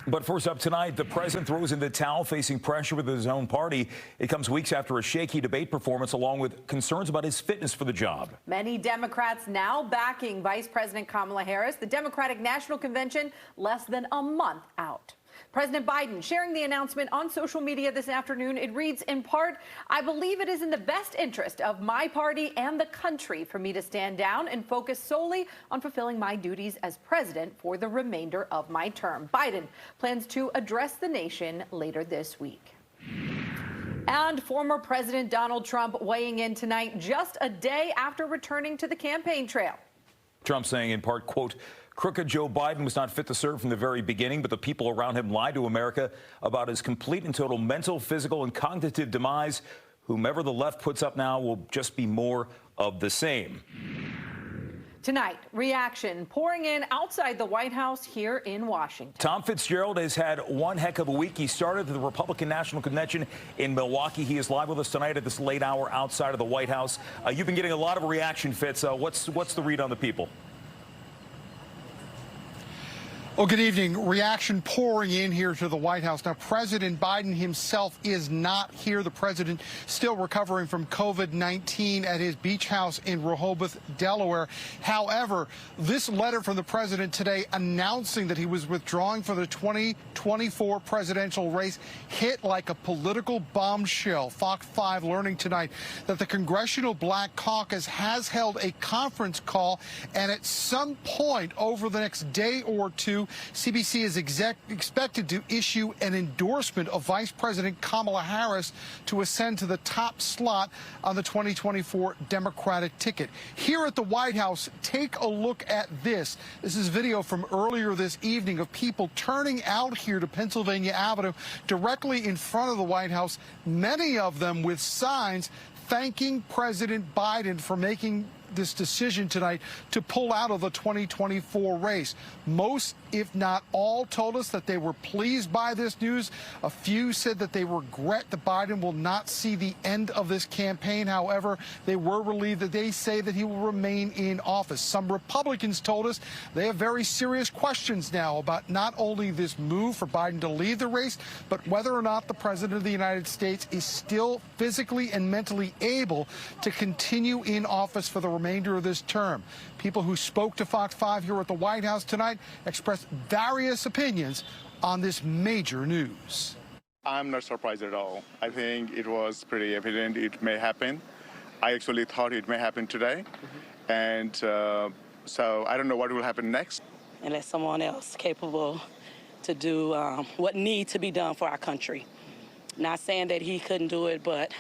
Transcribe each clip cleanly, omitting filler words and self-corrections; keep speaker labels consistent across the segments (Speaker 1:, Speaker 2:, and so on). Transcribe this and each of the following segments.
Speaker 1: But first up tonight, the president throws in the towel, facing pressure with his own party. It comes weeks after a shaky debate performance, along with concerns about his fitness for the job.
Speaker 2: Many Democrats now backing Vice President Kamala Harris. The Democratic National Convention less than a month out. President Biden sharing the announcement on social media this afternoon. It reads, in part, "I believe it is in the best interest of my party and the country for me to stand down and focus solely on fulfilling my duties as president for the remainder of my term." Biden plans to address the nation later this week. And former President Donald Trump weighing in tonight, just a day after returning to the campaign trail.
Speaker 1: Trump saying in part, quote, "Crooked Joe Biden was not fit to serve from the very beginning, but the people around him lied to America about his complete and total mental, physical, and cognitive demise. Whomever the left puts up now will just be more of the same."
Speaker 2: Tonight, reaction pouring in outside the White House here in Washington.
Speaker 1: Tom Fitzgerald has had one heck of a week. He started the Republican National Convention in Milwaukee. He is live with us tonight at this late hour outside of the White House. You've been getting a lot of reaction, Fitz. What's the read on the people?
Speaker 3: Well, good evening. Reaction pouring in here to the White House. Now, President Biden himself is not here. The president still recovering from COVID-19 at his beach house in Rehoboth, Delaware. However, this letter from the president today announcing that he was withdrawing from the 2024 presidential race hit like a political bombshell. Fox 5 learning tonight that the Congressional Black Caucus has held a conference call, and at some point over the next day or two, CBC is expected to issue an endorsement of Vice President Kamala Harris to ascend to the top slot on the 2024 Democratic ticket. Here at the White House, take a look at this. This is video from earlier this evening of people turning out here to Pennsylvania Avenue directly in front of the White House, many of them with signs thanking President Biden for making this decision tonight to pull out of the 2024 race. Most, if not all, told us that they were pleased by this news. A few said that they regret that Biden will not see the end of this campaign. However, they were relieved that they say that he will remain in office. Some Republicans told us they have very serious questions now about not only this move for Biden to leave the race, but whether or not the president of the United States is still physically and mentally able to continue in office for the remainder of this term. People who spoke to Fox 5 here at the White House tonight expressed various opinions on this major news.
Speaker 4: I'm not surprised at all. I think it was pretty evident it may happen. I actually thought it may happen today. And so I don't know what will happen next.
Speaker 5: And let someone else capable to do what needs to be done for our country. Not saying that he couldn't do it, but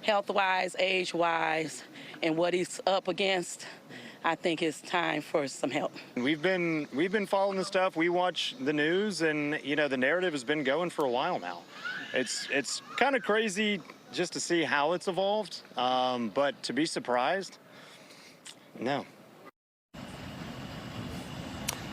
Speaker 5: health-wise, age-wise, and what he's up against, I think it's time for some help.
Speaker 6: We've been following the stuff. We watch the news, and you know the narrative has been going for a while now. It's kind of crazy just to see how it's evolved, but to be surprised, no.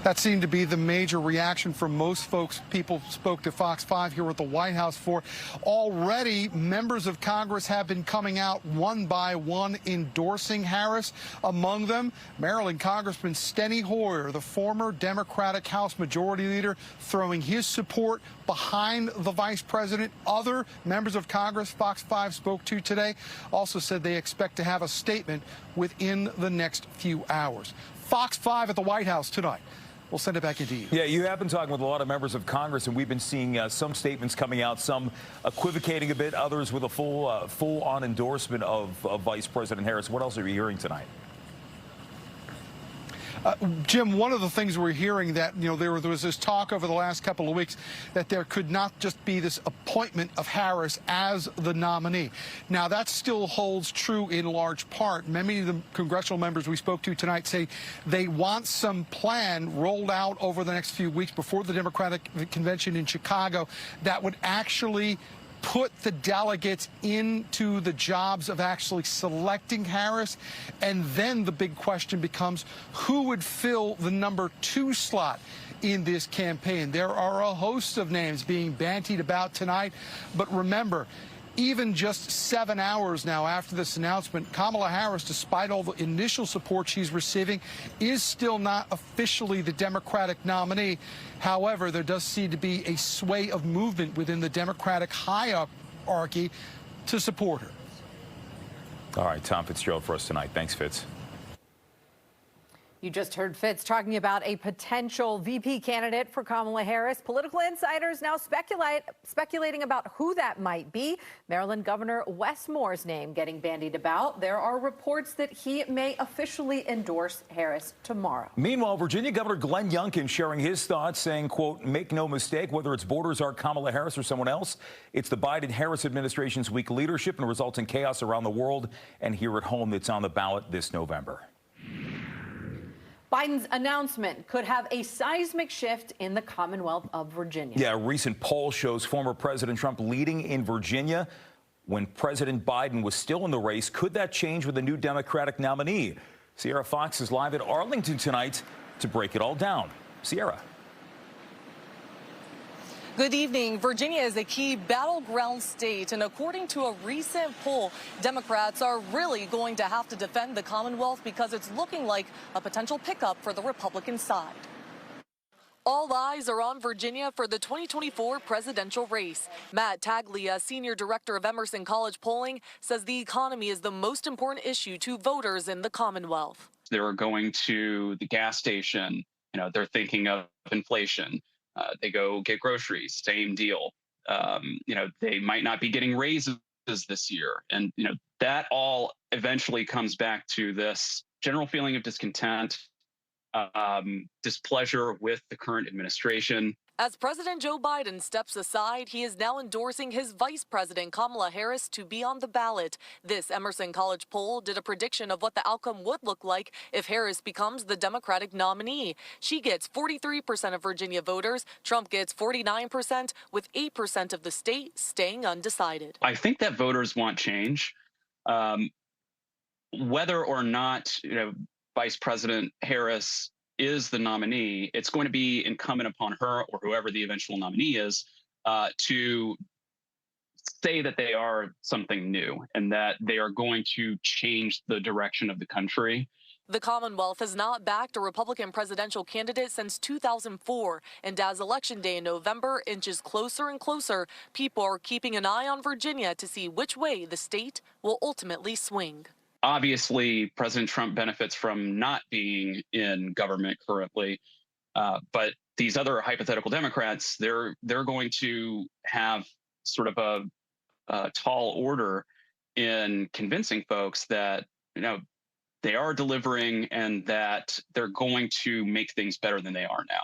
Speaker 3: That seemed to be the major reaction from most folks people spoke to Fox 5 here at the White House for. Already, members of Congress have been coming out one by one endorsing Harris. Among them, Maryland Congressman Steny Hoyer, the former Democratic House Majority Leader, throwing his support behind the vice president. Other members of Congress Fox 5 spoke to today also said they expect to have a statement within the next few hours. Fox 5 at the White House tonight. We'll send it back into you.
Speaker 1: Yeah, you have been talking with a lot of members of Congress, and we've been seeing some statements coming out, some equivocating a bit, others with a full-on endorsement of Vice President Harris. What else are you hearing tonight?
Speaker 3: Jim, one of the things we're hearing that, you know, there was this talk over the last couple of weeks that there could not just be this appointment of Harris as the nominee. Now, that still holds true in large part. Many of the congressional members we spoke to tonight say they want some plan rolled out over the next few weeks before the Democratic convention in Chicago that would actually put the delegates into the jobs of actually selecting Harris. And then the big question becomes, who would fill the number 2 slot in this campaign? There are a host of names being bandied about tonight. But remember, Even just 7 hours now after this announcement, Kamala Harris, despite all the initial support she's receiving, is still not officially the Democratic nominee. However, there does seem to be a sway of movement within the Democratic hierarchy to support her.
Speaker 1: All right, Tom Fitzgerald for us tonight. Thanks, Fitz.
Speaker 2: You just heard Fitz talking about a potential VP candidate for Kamala Harris. Political insiders now speculating about who that might be. Maryland Governor Wes Moore's name getting bandied about. There are reports that he may officially endorse Harris tomorrow.
Speaker 1: Meanwhile, Virginia Governor Glenn Youngkin sharing his thoughts, saying, quote, make no mistake, whether its borders are Kamala Harris or someone else, it's the Biden-Harris administration's weak leadership and resulting chaos around the world and here at home that's on the ballot this November.
Speaker 2: Biden's announcement could have a seismic shift in the Commonwealth of Virginia.
Speaker 1: Yeah, a recent poll shows former President Trump leading in Virginia when President Biden was still in the race. Could that change with a new Democratic nominee? Sierra Fox is live at Arlington tonight to break it all down. Sierra.
Speaker 7: Good evening. Virginia is a key battleground state, and according to a recent poll, Democrats are really going to have to defend the Commonwealth because it's looking like a potential pickup for the Republican side. All eyes are on Virginia for the 2024 presidential race. Matt Taglia, senior director of Emerson College Polling, says the economy is the most important issue to voters in the Commonwealth.
Speaker 8: They're going to the gas station, they're thinking of inflation. They go get groceries, same deal. They might not be getting raises this year. And, that all eventually comes back to this general feeling of discontent, displeasure with the current administration.
Speaker 7: As President Joe Biden steps aside, he is now endorsing his Vice President Kamala Harris to be on the ballot. This Emerson College poll did a prediction of what the outcome would look like if Harris becomes the Democratic nominee. She gets 43% of Virginia voters. Trump gets 49%, with 8% of the state staying undecided.
Speaker 8: I think that voters want change. Whether or not, Vice President Harris is the nominee, it's going to be incumbent upon her or whoever the eventual nominee is to say that they are something new and that they are going to change the direction of the country.
Speaker 7: The Commonwealth has not backed a Republican presidential candidate since 2004, and as Election Day in November inches closer and closer, people are keeping an eye on Virginia to see which way the state will ultimately swing.
Speaker 8: Obviously, President Trump benefits from not being in government currently, but these other hypothetical Democrats, they're going to have sort of a tall order in convincing folks that they are delivering and that they're going to make things better than they are now.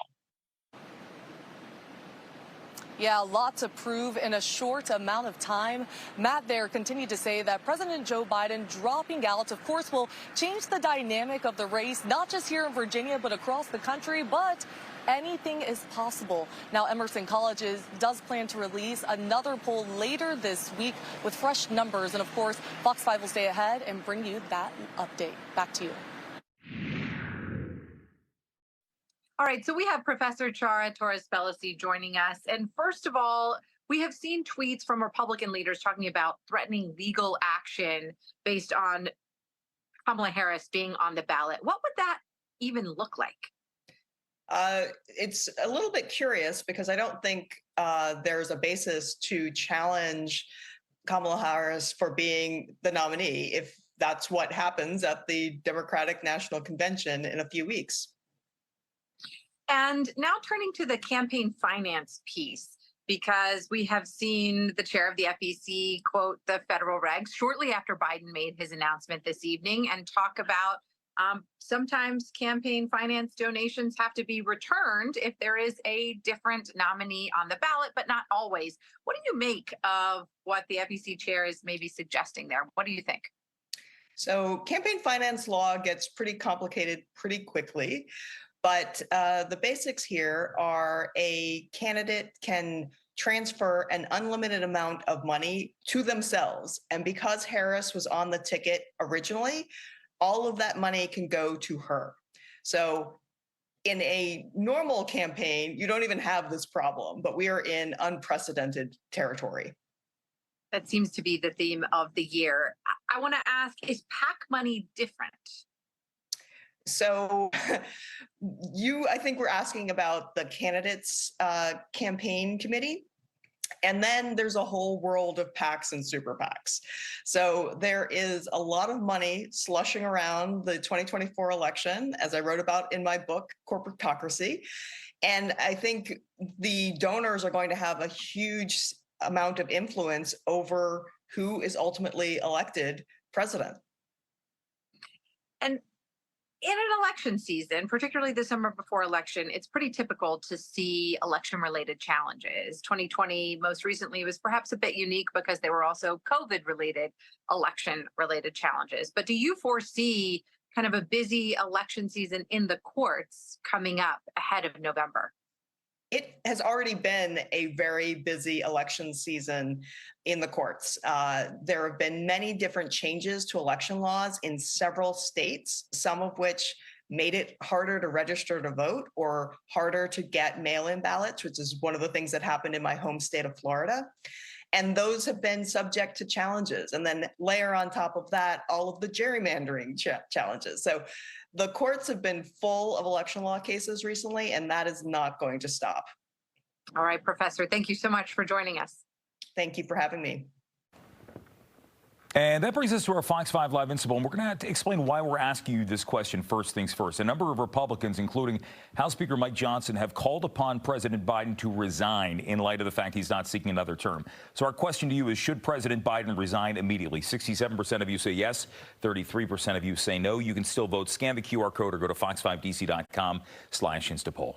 Speaker 7: Yeah, a lot to prove in a short amount of time. Matt there continued to say that President Joe Biden dropping out, of course, will change the dynamic of the race, not just here in Virginia, but across the country. But anything is possible. Now, Emerson College does plan to release another poll later this week with fresh numbers. And of course, Fox 5 will stay ahead and bring you that update. Back to you.
Speaker 9: All right, so we have Professor Chara Torres-Pelosi joining us. And first of all, we have seen tweets from Republican leaders talking about threatening legal action based on Kamala Harris being on the ballot. What would that even look like?
Speaker 10: It's a little bit curious because I don't think there's a basis to challenge Kamala Harris for being the nominee if that's what happens at the Democratic National Convention in a few weeks.
Speaker 9: And now turning to the campaign finance piece, because we have seen the chair of the FEC quote the federal regs shortly after Biden made his announcement this evening and talk about sometimes campaign finance donations have to be returned if there is a different nominee on the ballot, but not always. What do you make of what the FEC chair is maybe suggesting there? What do you think?
Speaker 10: So campaign finance law gets pretty complicated pretty quickly. But the basics here are a candidate can transfer an unlimited amount of money to themselves. And because Harris was on the ticket originally, all of that money can go to her. So in a normal campaign, you don't even have this problem, but we are in unprecedented territory.
Speaker 9: That seems to be the theme of the year. I want to ask, is PAC money different?
Speaker 10: So I think we're asking about the candidates campaign committee. And then there's a whole world of PACs and super PACs. So there is a lot of money slushing around the 2024 election, as I wrote about in my book, Corporatocracy. And I think the donors are going to have a huge amount of influence over who is ultimately elected president.
Speaker 9: And in an election season, particularly the summer before election, it's pretty typical to see election-related challenges. 2020 most recently was perhaps a bit unique because there were also COVID-related election-related challenges. But do you foresee kind of a busy election season in the courts coming up ahead of November?
Speaker 10: It has already been a very busy election season in the courts. There have been many different changes to election laws in several states, some of which made it harder to register to vote or harder to get mail-in ballots, which is one of the things that happened in my home state of Florida. And those have been subject to challenges. And then layer on top of that, all of the gerrymandering challenges. So the courts have been full of election law cases recently, and that is not going to stop.
Speaker 9: All right, Professor, thank you so much for joining us.
Speaker 10: Thank you for having me.
Speaker 1: And that brings us to our Fox 5 Live Incident. And we're going to explain why we're asking you this question first things first. A number of Republicans, including House Speaker Mike Johnson, have called upon President Biden to resign in light of the fact he's not seeking another term. So our question to you is, should President Biden resign immediately? 67% of you say yes, 33% of you say no. You can still vote. Scan the QR code or go to fox5dc.com/instapoll.